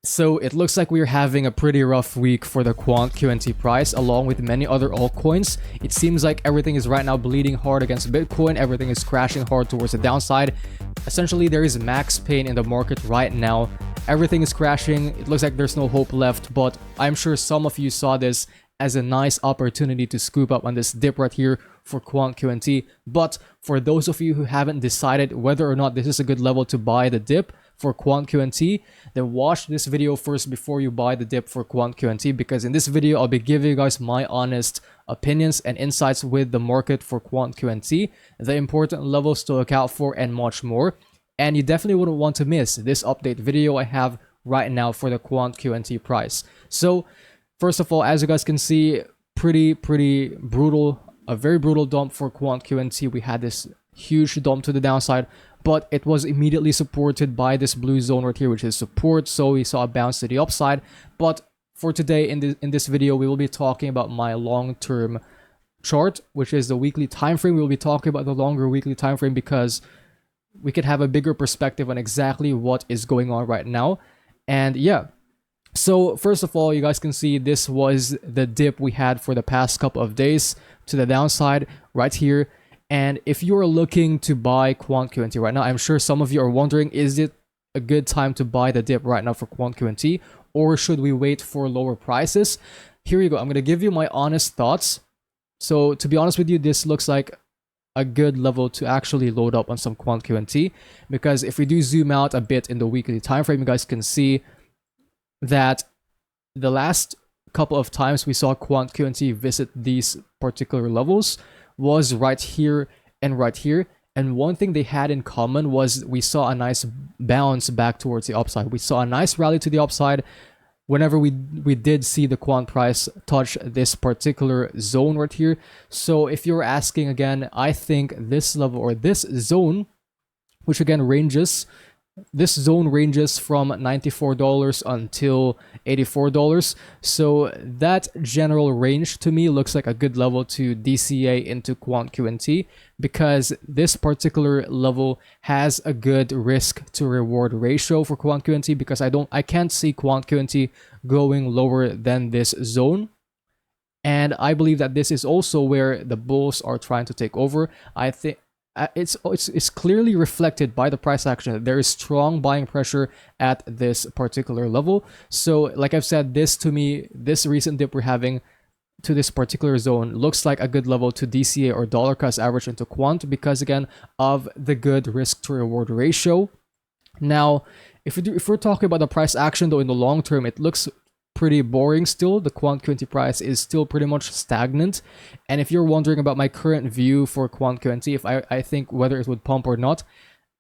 So it looks like we're having a pretty rough week for the Quant QNT price along with many other altcoins. It seems like everything is right now bleeding hard against Bitcoin. Everything is crashing hard towards the downside. Essentially, there is max pain in the market right now. Everything is crashing. It looks like there's no hope left, but I'm sure some of you saw this as a nice opportunity to scoop up on this dip right here for Quant QNT. But for those of you who haven't decided whether or not this is a good level to buy the dip for Quant QNT, then watch this video first before you buy the dip for Quant QNT, because in this video I'll be giving you guys my honest opinions and insights with the market for Quant QNT, the important levels to look out for, and much more. And you definitely wouldn't want to miss this update video I have right now for the Quant QNT price. So first of all, as you guys can see, pretty brutal, a very brutal dump for Quant QNT. We had this huge dump to the downside, but it was immediately supported by this blue zone right here, which is support. So we saw a bounce to the upside. But for today, in this video, we will be talking about my long-term chart, which is the weekly time frame. We will be talking about the longer weekly time frame because we could have a bigger perspective on exactly what is going on right now. And yeah, so first of all, you guys can see this was the dip we had for the past couple of days to the downside right here. And if you're looking to buy Quant QNT right now, I'm sure some of you are wondering, is it a good time to buy the dip right now for Quant QNT, or should we wait for lower prices? Here you go. I'm going to give you my honest thoughts. So to be honest with you, this looks like a good level to actually load up on some Quant QNT, because if we do zoom out a bit in the weekly time frame, you guys can see that the last couple of times we saw Quant QNT visit these particular levels was right here and right here. And one thing they had in common was we saw a nice bounce back towards the upside. We saw a nice rally to the upside whenever we did see the Quant price touch this particular zone right here. So if you're asking again, I think this level or this zone, which again ranges, this zone ranges from $94 until $84. So that general range to me looks like a good level to DCA into Quant QNT, because this particular level has a good risk to reward ratio for Quant QNT, because I can't see Quant QNT going lower than this zone. And I believe that this is also where the bulls are trying to take over. I think it's clearly reflected by the price action. There is strong buying pressure at this particular level. So like I've said, this to me, this recent dip we're having to this particular zone looks like a good level to DCA or dollar cost average into Quant, because again of the good risk to reward ratio. Now if we're talking about the price action though, in the long term, it looks pretty boring still. The Quant QNT price is still pretty much stagnant. And if you're wondering about my current view for Quant QNT, if I think whether it would pump or not,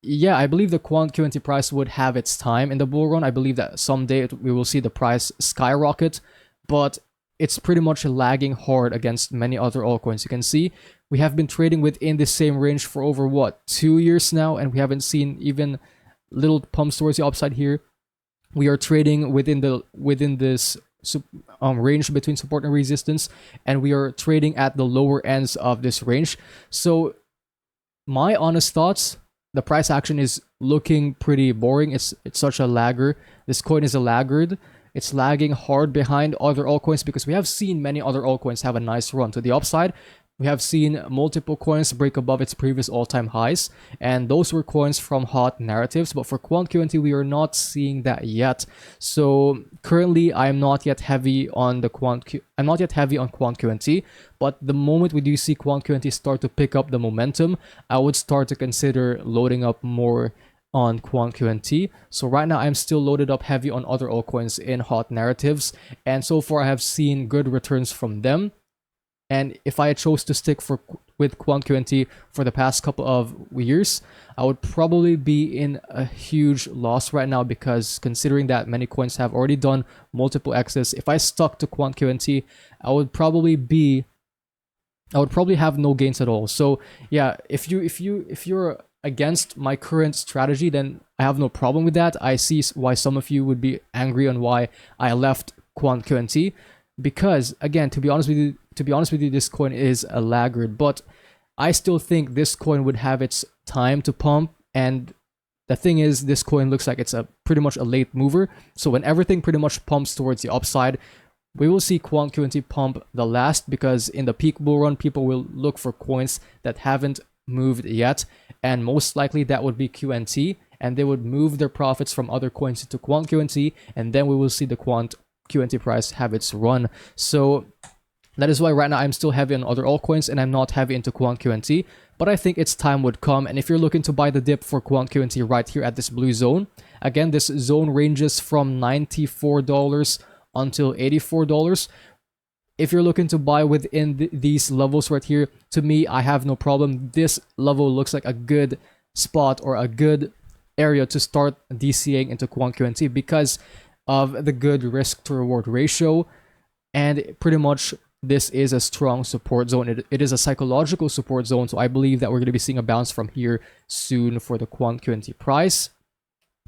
yeah, I believe the Quant QNT price would have its time in the bull run. I believe that someday we will see the price skyrocket, but it's pretty much lagging hard against many other altcoins. You can see we have been trading within the same range for over what, 2 years now, and we haven't seen even little pumps towards the upside here. We are trading within this range between support and resistance, and we are trading at the lower ends of this range. So my honest thoughts, the price action is looking pretty boring. It's such a lagger. This coin is a laggard. It's lagging hard behind other altcoins, because we have seen many other altcoins have a nice run to the upside. We have seen multiple coins break above its previous all-time highs, and those were coins from hot narratives. But for Quant QNT, we are not seeing that yet. So currently, I'm not yet heavy on Quant QNT. But the moment we do see Quant QNT start to pick up the momentum, I would start to consider loading up more on Quant QNT. So right now, I'm still loaded up heavy on other altcoins in hot narratives, and so far I have seen good returns from them. And if I chose to stick with Quant QNT for the past couple of years, I would probably be in a huge loss right now, because considering that many coins have already done multiple X's, if I stuck to Quant QNT, I would probably have no gains at all. So yeah, if you're against my current strategy, then I have no problem with that. I see why some of you would be angry on why I left Quant QNT, because again, to be honest with you, this coin is a laggard, but I still think this coin would have its time to pump, and the thing is, this coin looks like it's a pretty much a late mover. So when everything pretty much pumps towards the upside, we will see Quant QNT pump the last, because in the peak bull run, people will look for coins that haven't moved yet, and most likely that would be QNT, and they would move their profits from other coins into Quant QNT, and then we will see the Quant QNT price have its run. So that is why right now I'm still heavy on other altcoins and I'm not heavy into Quant QNT, but I think its time would come. And if you're looking to buy the dip for Quant QNT right here at this blue zone, again, this zone ranges from $94 until $84. If you're looking to buy within these levels right here, to me, I have no problem. This level looks like a good spot or a good area to start DCAing into Quant QNT because of the good risk to reward ratio, and pretty much this is a strong support zone. It is a psychological support zone, so I believe that we're going to be seeing a bounce from here soon for the Quant QNT price.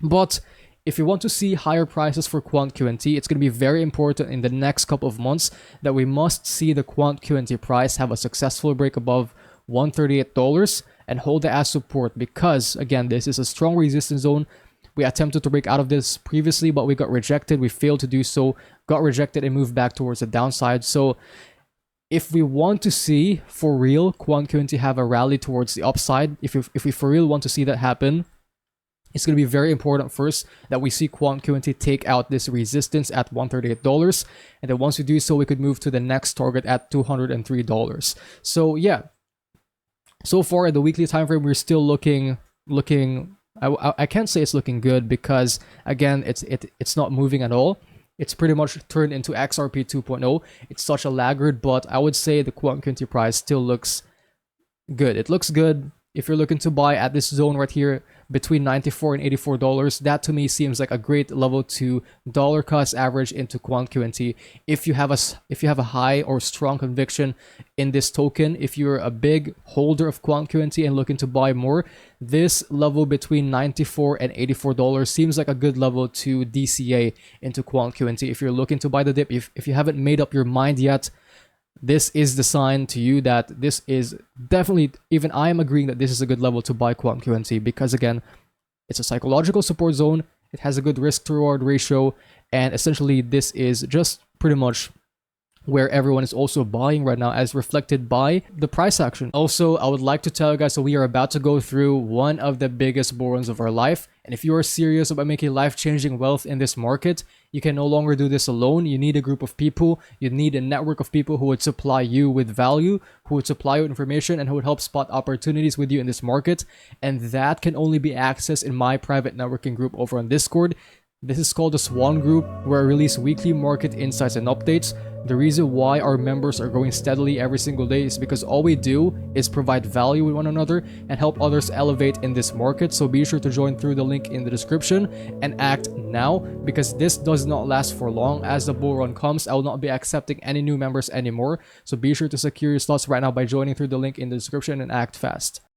But if you want to see higher prices for Quant QNT, it's going to be very important in the next couple of months that we must see the Quant QNT price have a successful break above $138 and hold it as support, because again, this is a strong resistance zone. We attempted to break out of this previously, but we got rejected. We failed to do so, got rejected, and moved back towards the downside. So if we want to see for real Quant QNT have a rally towards the upside, if we for real want to see that happen, it's going to be very important first that we see Quant QNT take out this resistance at $138. And then once we do so, we could move to the next target at $203. So yeah, so far at the weekly time frame, we're still looking. I can't say it's looking good because again, it's not moving at all. It's pretty much turned into XRP 2.0. It's such a laggard, but I would say the Quant QNT price still looks good. It looks good. If you're looking to buy at this zone right here between $94 and $84, that to me seems like a great level to dollar cost average into Quant QNT. If you have a high or strong conviction in this token, if you're a big holder of Quant QNT and looking to buy more, this level between $94 and $84 seems like a good level to DCA into Quant QNT. If you're looking to buy the dip, if you haven't made up your mind yet, this is the sign to you that this is definitely, even I am agreeing that this is a good level to buy Quant QNT, because again, it's a psychological support zone, it has a good risk to reward ratio, and essentially this is just pretty much where everyone is also buying right now, as reflected by the price action. Also, I would like to tell you guys that we are about to go through one of the biggest bull runs of our life, and if you are serious about making life-changing wealth in this market, you can no longer do this alone. You need a group of people, you need a network of people who would supply you with value, who would supply you information, and who would help spot opportunities with you in this market, and that can only be accessed in my private networking group over on Discord. This is called the Swan Group, where I release weekly market insights and updates. The reason why our members are growing steadily every single day is because all we do is provide value with one another and help others elevate in this market. So be sure to join through the link in the description and act now, because this does not last for long. As the bull run comes, I will not be accepting any new members anymore. So be sure to secure your slots right now by joining through the link in the description and act fast.